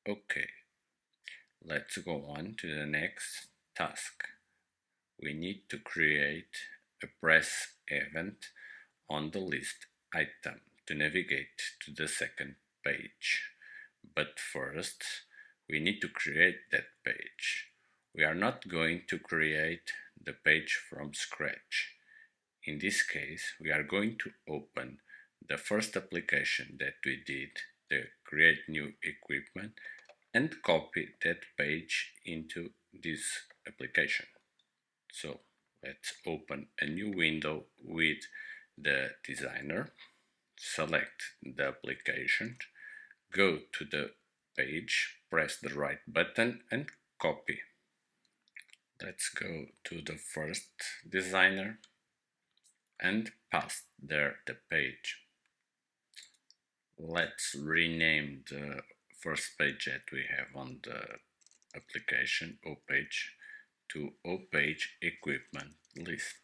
Okay, let's go on to the next task. We need to create a press event on the list item to navigate to the second page. But first, we need to create that page. We are not going to create the page from scratch. In this case, we are going to open the first application that we did, the create new equipment, and copy that page into this application. So let's open a new window with the designer, select the application, go to the page, press the right button and copy. Let's go to the first designer and paste there the page. Let's rename the first page that we have on the application, O-Page, to O-Page Equipment List.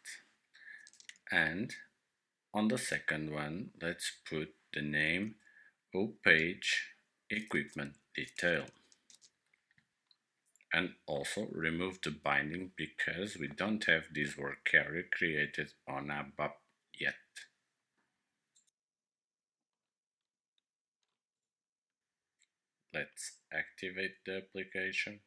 And on the second one, let's put the name O-Page Equipment Detail. And also remove the binding because we don't have this work area created on ABAP yet. Let's activate the application.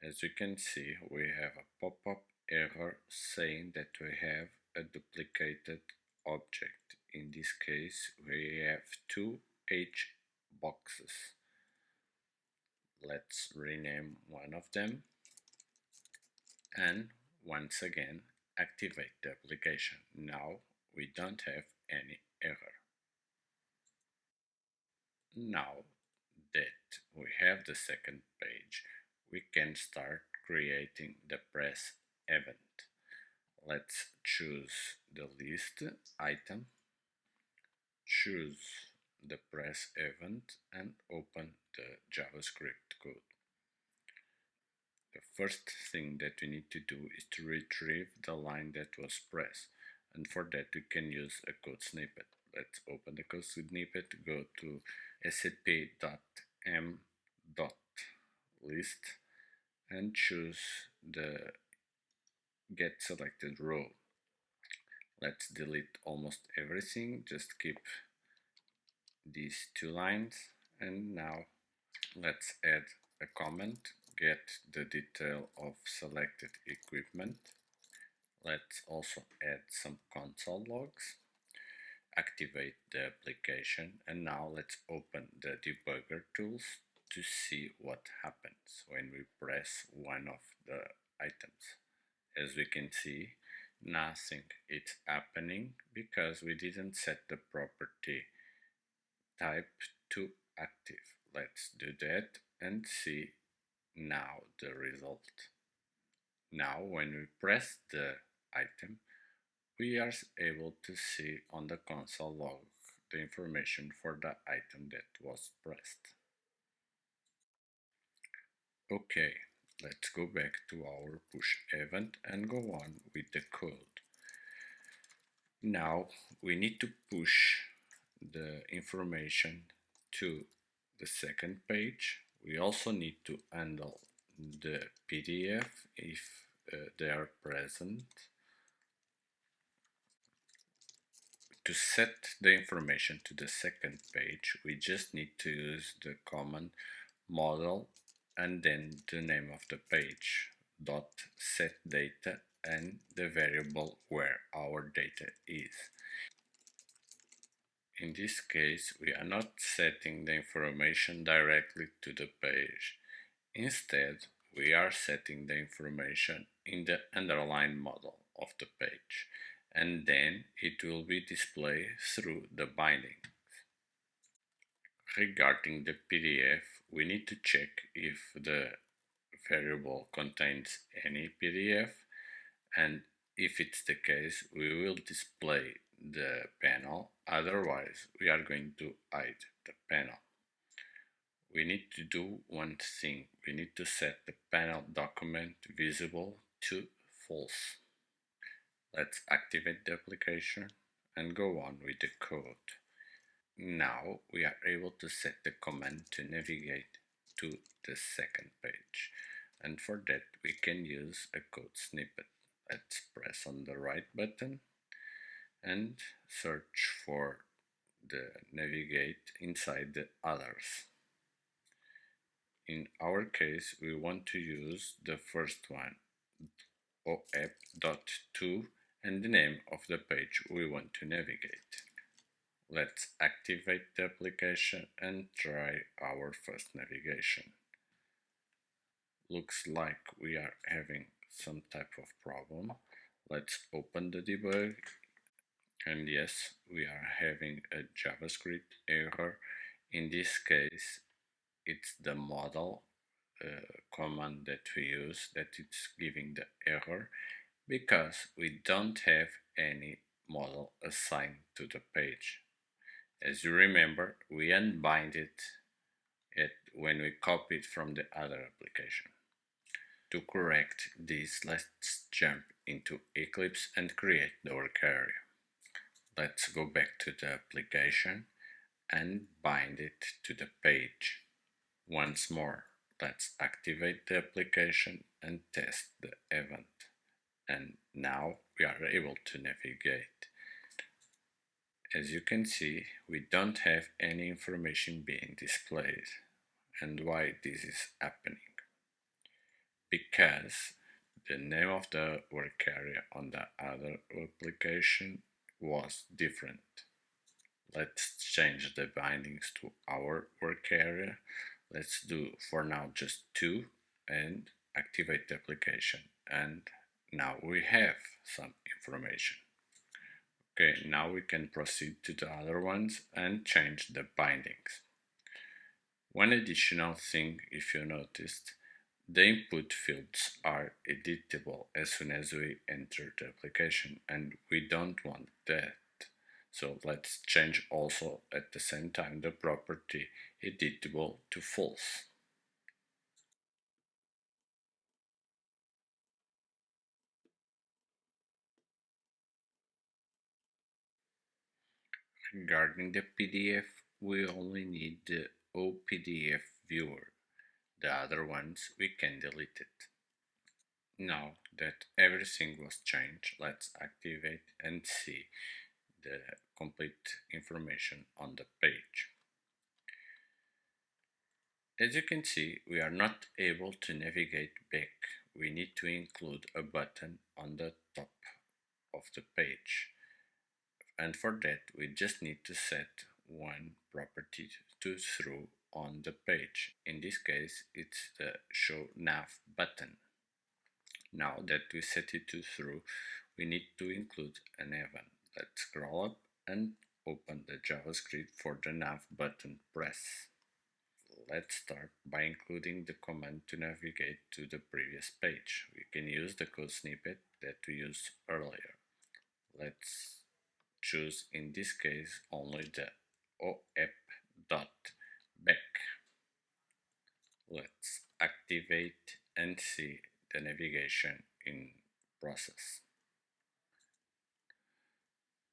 As you can see, we have a pop-up error saying that we have a duplicated object. In this case, we have two H boxes. Let's rename one of them and once again activate the application. Now we don't have any error. Now that we have the second page, we can start creating the press event. Let's choose the list item, choose the press event and open the JavaScript code. The first thing that we need to do is to retrieve the line that was pressed, and for that we can use a code snippet. Let's open the code snippet, go to sap.m.list and choose the get selected row. Let's delete almost everything, just keep these two lines, and now let's add a comment, get the detail of selected equipment. Let's also add some console logs, activate the application, and now let's open the debugger tools to see what happens when we press one of the items. As we can see, nothing is happening because we didn't set the property type to active. Let's do that and see now the result. Now when we press the item, we are able to see on the console log the information for the item that was pressed. Okay, let's go back to our push event and go on with the code. Now we need to push the information to the second page. We also need to handle the PDF if they are present. To set the information to the second page, we just need to use the command model and then the name of the page, dot set data and the variable where our data is. In this case, we are not setting the information directly to the page. Instead, we are setting the information in the underlying model of the page, and then it will be displayed through the binding. Regarding the PDF, we need to check if the variable contains any PDF, and if it's the case, we will display the panel, otherwise we are going to hide the panel. We need to do one thing, we need to set the panel document visible to false. Let's activate the application and go on with the code. Now we are able to set the command to navigate to the second page, and for that we can use a code snippet. Let's press on the right button and search for the navigate inside the others. In our case, we want to use the first one, op.2, and the name of the page we want to navigate. Let's activate the application and try our first navigation. Looks like we are having some type of problem. Let's open the debug, and yes, we are having a JavaScript error. In this case, it's the model command that we use that it's giving the error, because we don't have any model assigned to the page. As you remember, we unbinded it when we copied from the other application. To correct this, let's jump into Eclipse and create the work area. Let's go back to the application and bind it to the page. Once more, let's activate the application and test the event. And now we are able to navigate. As you can see, we don't have any information being displayed. And why this is happening? Because the name of the work area on the other application was different. Let's change the bindings to our work area. Let's do for now just 2 and activate the application, and now we have some information. Okay, now we can proceed to the other ones and change the bindings. One additional thing, if you noticed, the input fields are editable as soon as we enter the application, and we don't want that. So let's change also at the same time the property editable to false. Regarding the PDF, we only need the OPDF viewer. The other ones we can delete it. Now that everything was changed, let's activate and see the complete information on the page. As you can see, we are not able to navigate back. We need to include a button on the top of the page. And for that, we just need to set one property to through on the page. In this case, it's the show nav button. Now that we set it to through, we need to include an event. Let's scroll up and open the JavaScript for the nav button press. Let's start by including the command to navigate to the previous page. We can use the code snippet that we used earlier. Let's choose in this case only the op.back. Let's activate and see the navigation in process.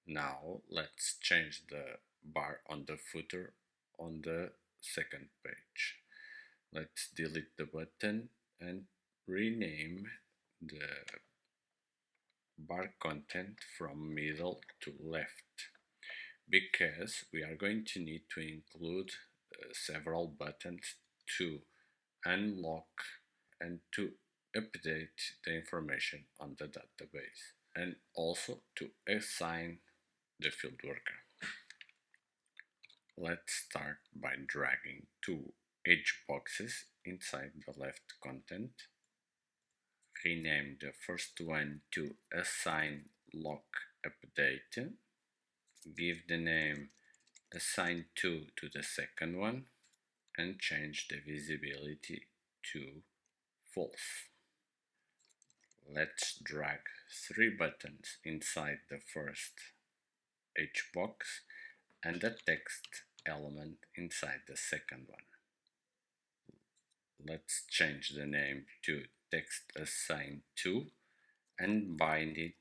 Now let's change the bar on the footer on the second page. Let's delete the button and rename the bar content from middle to left, because we are going to need to include several buttons to unlock and to update the information on the database, and also to assign the field worker. Let's start by dragging 2 edge boxes inside the left content. Rename the first one to assign lock update. Give the name assign to the second one and change the visibility to false. Let's drag 3 buttons inside the first H box and the text element inside the second one. Let's change the name to text assign to and bind it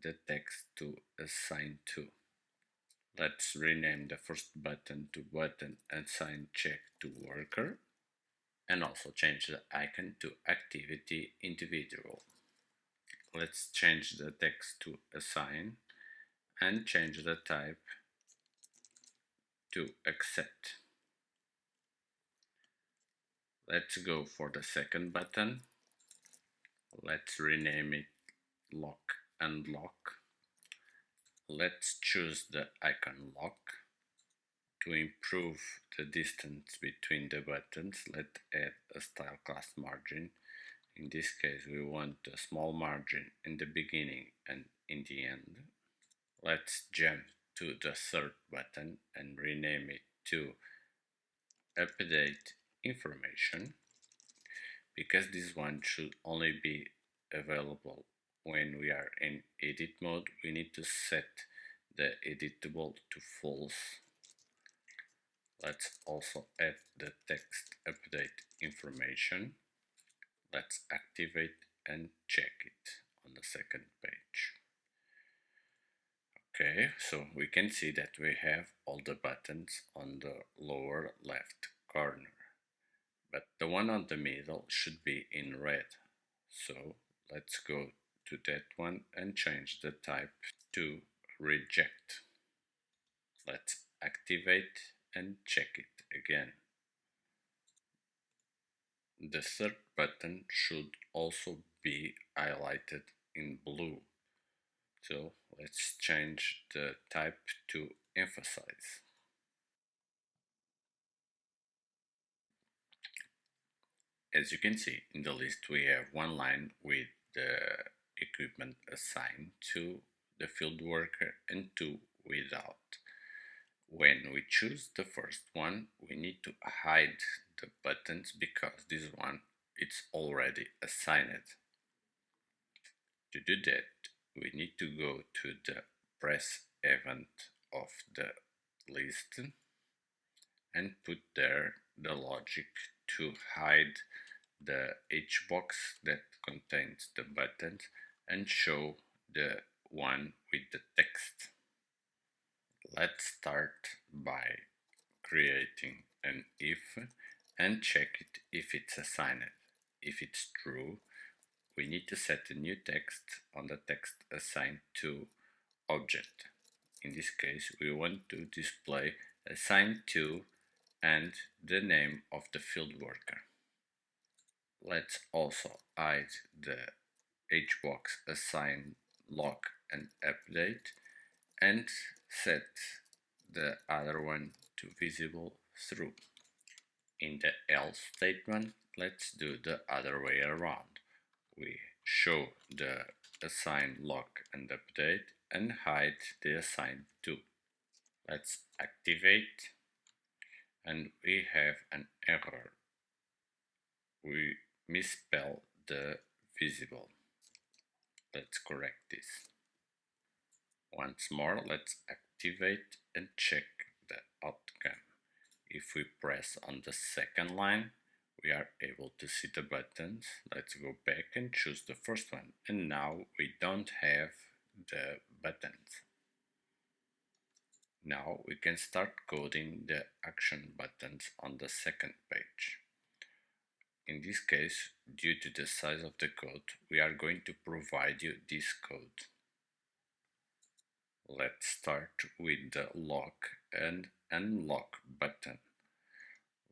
the text to assign to. Let's rename the first button to button assign check to worker, and also change the icon to activity individual. Let's change the text to assign and change the type to accept. Let's go for the second button. Let's rename it lock and lock. Let's choose the icon lock. To improve the distance between the buttons, let's add a style class margin. In this case, we want a small margin in the beginning and in the end. Let's jump to the third button and rename it to update information, because this one should only be available when we are in edit mode. We need to set the editable to false. Let's also add the text update information. Let's activate and check it on the second page. Okay, so we can see that we have all the buttons on the lower left corner, but the one on the middle should be in red. So let's go to that one and change the type to reject. Let's activate and check it again. The third button should also be highlighted in blue. So let's change the type to emphasize. As you can see in the list, we have one line with the equipment assigned to the field worker and two without. When we choose the first one, we need to hide the buttons because this one it's already assigned. To do that, we need to go to the press event of the list and put there the logic to hide the H box that contains the buttons and show the one with the text. Let's start by creating an if and check it if it's assigned. If it's true, we need to set a new text on the text assigned to object. In this case, we want to display assigned to and the name of the field worker. Let's also hide the hbox assign lock and update and set the other one to visible through. In the else statement, let's do the other way around. We show the assign lock and update and hide the assign to. Let's activate, and we have an error. We misspell the visible. Let's correct this. Once more, let's activate and check the outcome. If we press on the second line, we are able to see the buttons. Let's go back and choose the first one, and now we don't have the buttons. Now we can start coding the action buttons on the second page. In this case, due to the size of the code, we are going to provide you this code. Let's start with the lock and unlock button.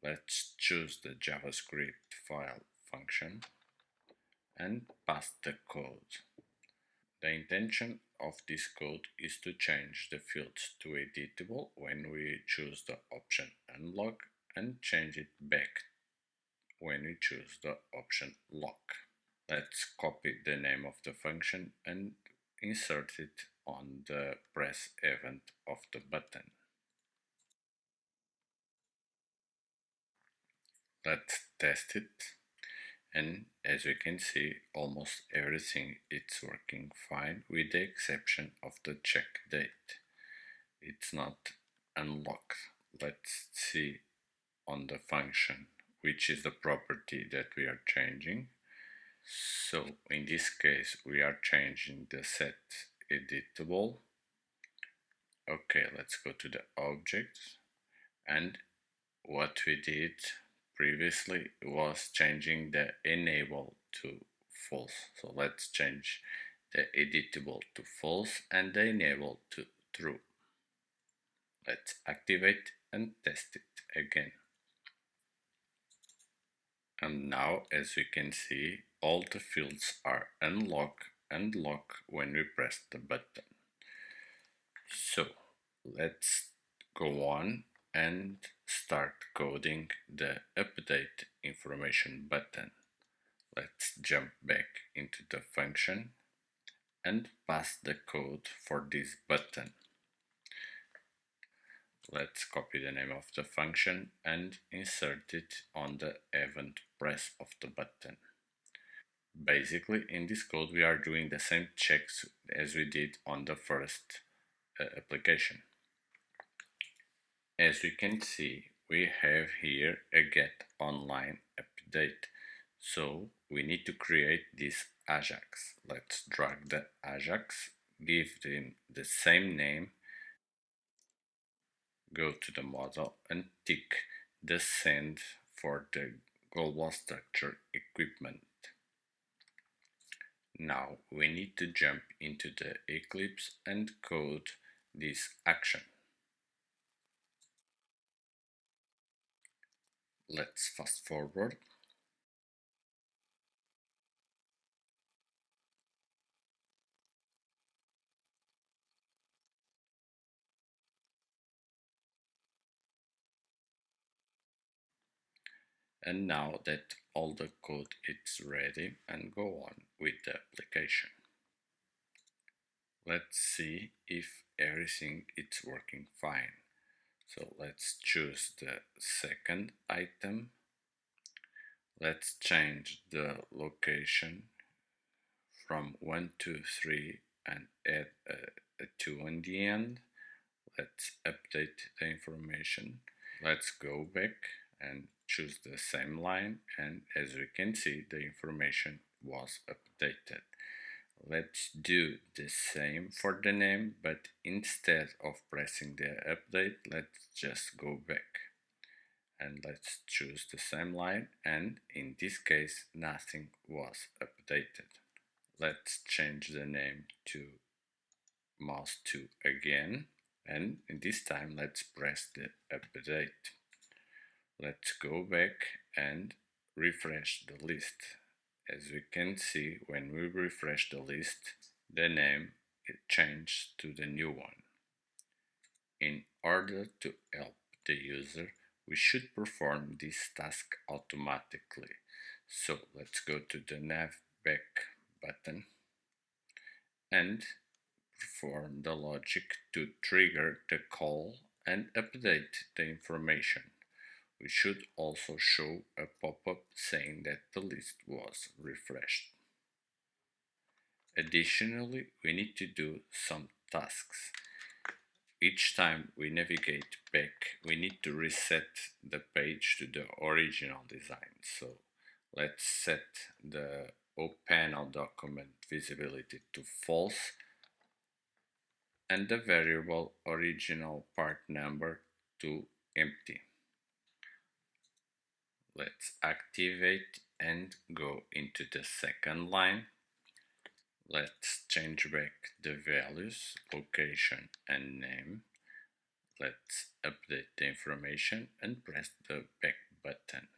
Let's choose the JavaScript file function and pass the code. The intention of this code is to change the fields to editable when we choose the option unlock and change it back when we choose the option lock. Let's copy the name of the function and insert it on the press event of the button. Let's test it, and as we can see, almost everything is working fine with the exception of the check date. It's not unlocked. Let's see on the function which is the property that we are changing. So in this case we are changing the set editable Okay, let's go to the objects, and what we did previously was changing the enable to false. So let's change the editable to false and the enable to true. Let's activate and test it again. And now, as we can see, all the fields are unlocked and locked when we press the button. So let's go on and start coding the update information button. Let's jump back into the function and pass the code for this button. Let's copy the name of the function and insert it on the event press of the button. Basically, in this code we are doing the same checks as we did on the first application. As we can see, we have here a get online update. So we need to create this Ajax. Let's drag the Ajax, give him the same name, go to the model and tick the send for the global structure equipment. Now we need to jump into the Eclipse and code this action. Let's fast forward. And now that all the code is ready, and go on with the application. Let's see if everything is working fine. So let's choose the second item. Let's change the location from 1 to 3 and add a 2 in the end. Let's update the information. Let's go back and choose the same line, and as we can see, the information was updated. Let's do the same for the name, but instead of pressing the update, let's just go back and let's choose the same line, and in this case nothing was updated. Let's change the name to mouse 2 again, and this time let's press the update. Let's go back and refresh the list. As we can see, when we refresh the list, the name changed to the new one. In order to help the user, we should perform this task automatically. So let's go to the nav back button and perform the logic to trigger the call and update the information. We should also show a pop-up saying that the list was refreshed. Additionally, we need to do some tasks. Each time we navigate back, we need to reset the page to the original design. So let's set the oPanel document visibility to false and the variable original part number to empty. Let's activate and go into the second line. Let's change back the values, location and name. Let's update the information and press the back button.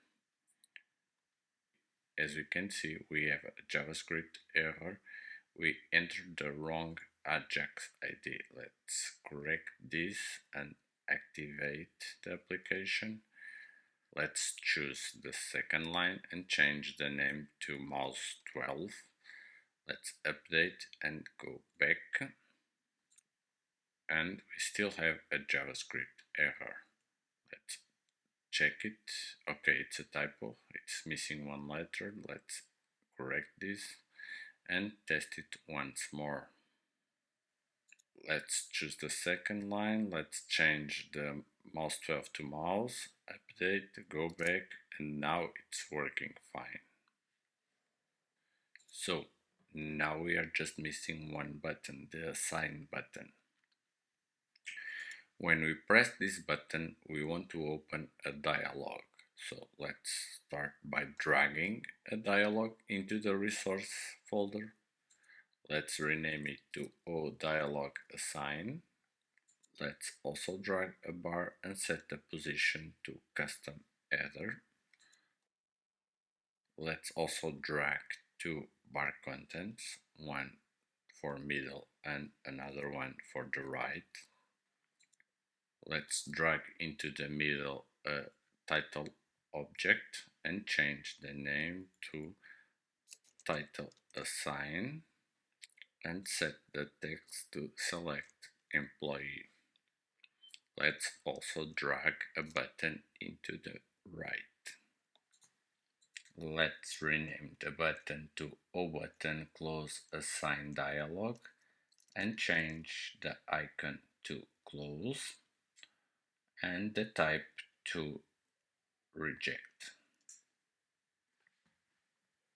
As we can see, we have a JavaScript error. We entered the wrong Ajax ID. Let's correct this and activate the application. Let's choose the second line and change the name to mouse 12. Let's update and go back. And we still have a JavaScript error. Let's check it. Okay, it's a typo. It's missing one letter. Let's correct this and test it once more. Let's choose the second line. Let's change the mouse 12 to mouse, update, go back, and now it's working fine. So now we are just missing one button, the assign button. When we press this button, we want to open a dialog. So let's start by dragging a dialog into the resource folder. Let's rename it to oDialogAssign. Let's also drag a bar and set the position to custom header. Let's also drag two bar contents, one for middle and another one for the right. Let's drag into the middle a title object and change the name to title assign and set the text to select employee. Let's also drag a button into the right. Let's rename the button to O button close assign dialog and change the icon to close and the type to reject.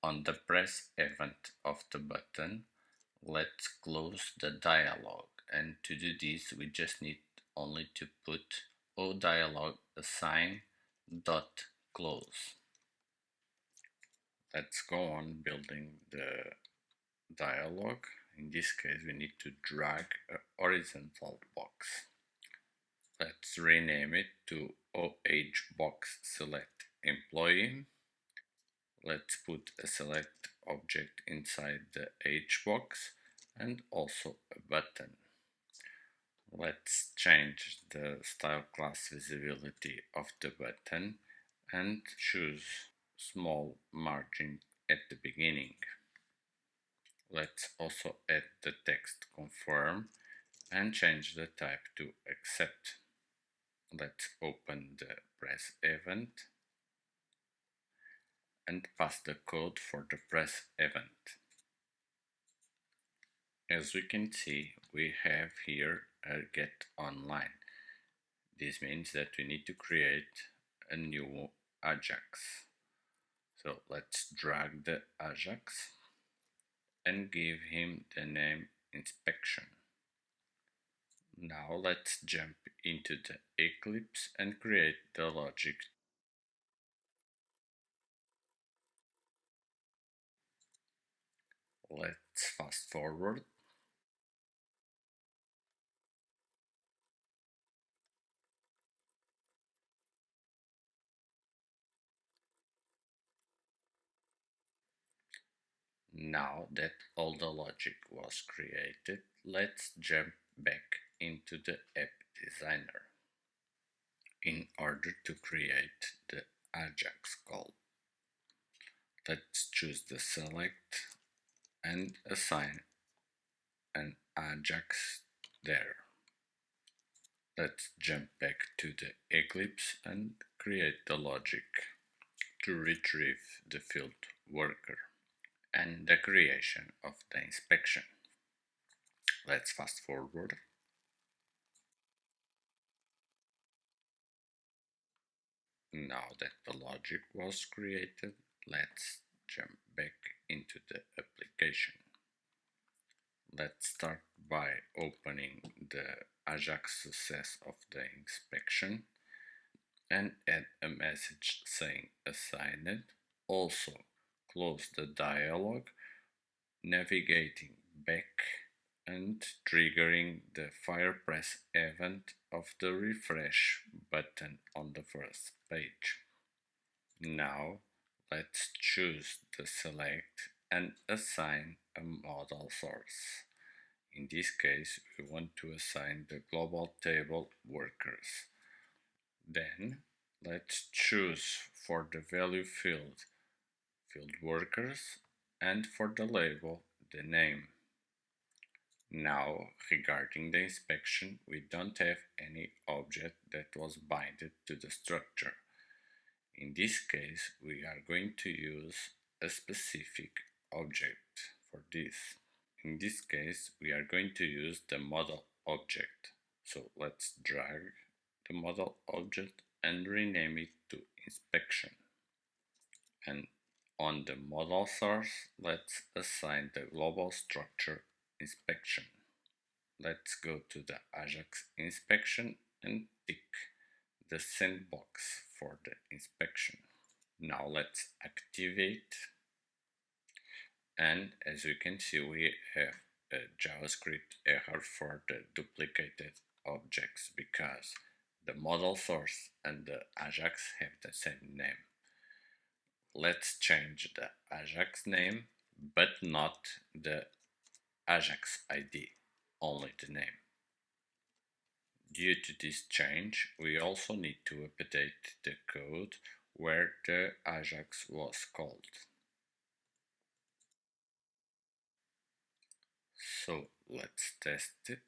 On the press event of the button, let's close the dialog, and to do this we just need only to put oDialogAssign dot close. Let's go on building the dialog. In this case we need to drag a horizontal box. Let's rename it to OHBox select employee. Let's put a select object inside the H box and also a button. Let's change the style class visibility of the button and choose small margin at the beginning. Let's also add the text confirm and change the type to accept. Let's open the press event and pass the code for the press event. As we can see, we have here a get online. This means that we need to create a new Ajax. So let's drag the Ajax and give him the name inspection. Now let's jump into the Eclipse and create the logic. Let's fast forward. Now that all the logic was created, let's jump back into the app designer in order to create the Ajax call. Let's choose the select and assign an Ajax there. Let's jump back to the Eclipse and create the logic to retrieve the field worker and the creation of the inspection. Let's fast forward. Now that the logic was created, let's jump back into the application. Let's start by opening the Ajax success of the inspection and add a message saying assigned. Also close the dialog, navigating back and triggering the fire press event of the refresh button on the first page. Now let's choose the select and assign a model source. In this case, we want to assign the global table workers. Then let's choose for the value field workers, and for the label the name. Now, regarding the inspection, we don't have any object that was binded to the structure. In this case, we are going to use a specific object for this. In this case, we are going to use the model object. So let's drag the model object and rename it to inspection. And on the model source, let's assign the global structure inspection. Let's go to the Ajax inspection and tick the sandbox for the inspection. Now let's activate, and as you can see we have a JavaScript error for the duplicated objects because the model source and the Ajax have the same name. Let's change the Ajax name but not the Ajax ID, only the name. Due to this change, we also need to update the code where the Ajax was called. So let's test it.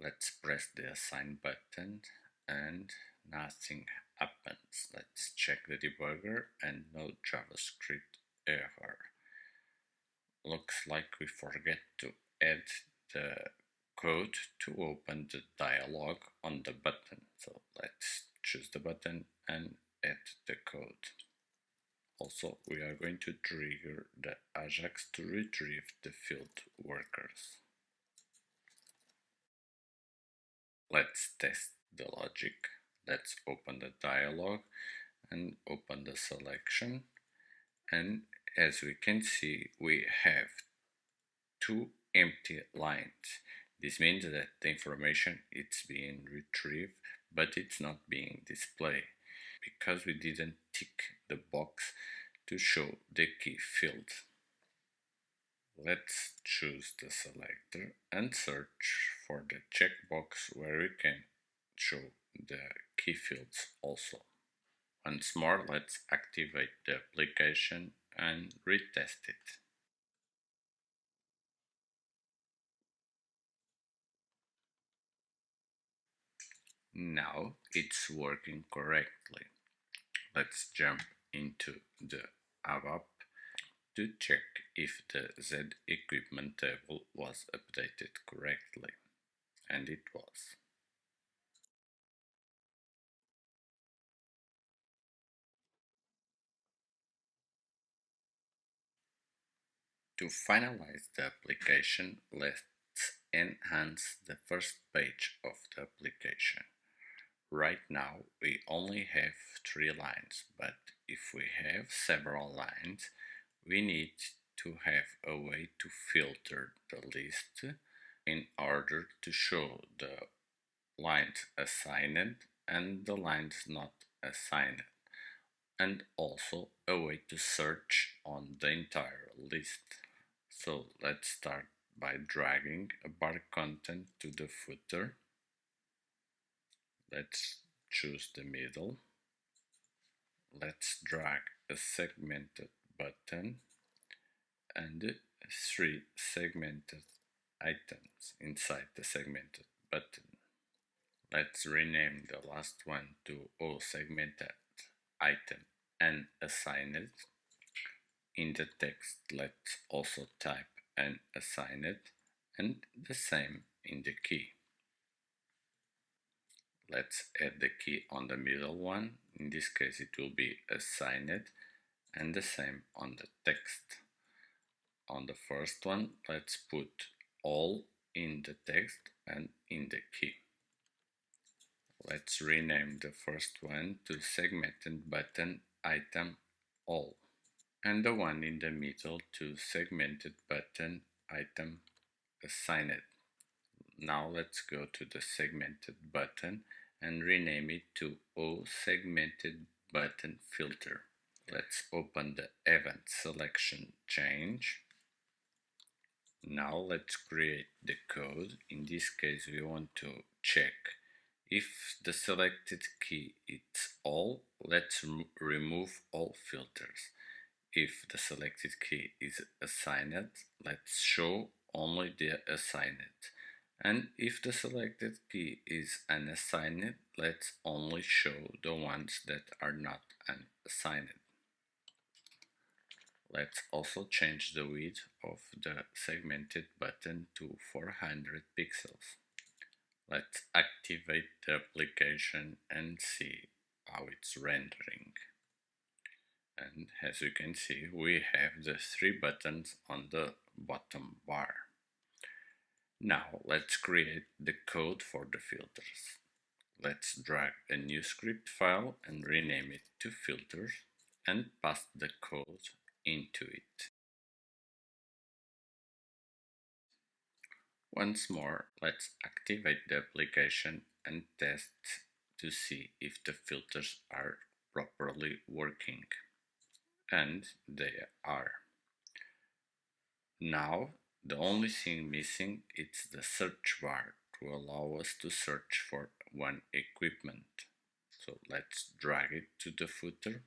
Let's press the assign button and nothing happens. Let's check the debugger and no JavaScript error. Looks like we forget to add the code to open the dialog on the button. So let's choose the button and add the code. Also, we are going to trigger the Ajax to retrieve the field workers. Let's test the logic. Let's open the dialog and open the selection. And as we can see, we have two empty lines. This means that the information is being retrieved, but it's not being displayed because we didn't tick the box to show the key field. Let's choose the selector and search for the checkbox where we can show the key fields also. Once more, let's activate the application and retest it. Now it's working correctly. Let's jump into the ABAP to check if the Z equipment table was updated correctly, and it was. To finalize the application, let's enhance the first page of the application. Right now we only have 3 lines, but if we have several lines, we need to have a way to filter the list in order to show the lines assigned and the lines not assigned, and also a way to search on the entire list. So let's start by dragging a bar content to the footer. Let's choose the middle. Let's drag a segmented button and 3 segmented items inside the segmented button. Let's rename the last one to O segmented item and assign it. In the text, let's also type and assign it, and the same in the key. Let's add the key on the middle one. In this case it will be assigned, and the same on the text. On the first one, let's put all in the text and in the key. Let's rename the first one to segmented button item all, and the one in the middle to segmented button item assigned. Now let's go to the segmented button and rename it to O segmented button filter. Let's open the event selection change. Now let's create the code. In this case we want to check if the selected key is all. Let's remove all filters. If the selected key is assigned, let's show only the assigned. And if the selected key is unassigned, let's only show the ones that are not unassigned. Let's also change the width of the segmented button to 400 pixels. Let's activate the application and see how it's rendering. And as you can see, we have the 3 buttons on the bottom bar. Now let's create the code for the filters. let's drag a new script file and rename it to filters and paste the code into it. Once more, let's activate the application and test to see if the filters are properly working. And they are. Now, the only thing missing is the search bar to allow us to search for one equipment. So let's drag it to the footer.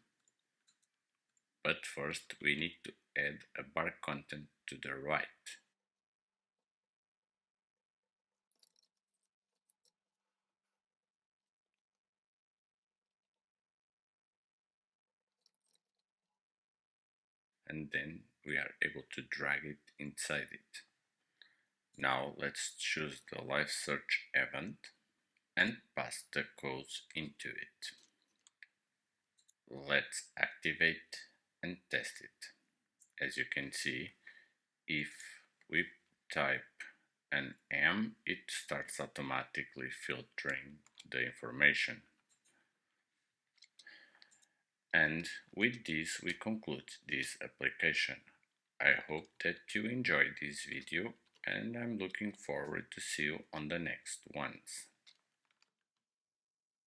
But first we need to add a bar content to the right. And then we are able to drag it inside it. Now let's choose the live search event and pass the codes into it. Let's activate and test it. As you can see, if we type an M, it starts automatically filtering the information. And with this we conclude this application. I hope that you enjoyed this video and I'm looking forward to see you on the next ones.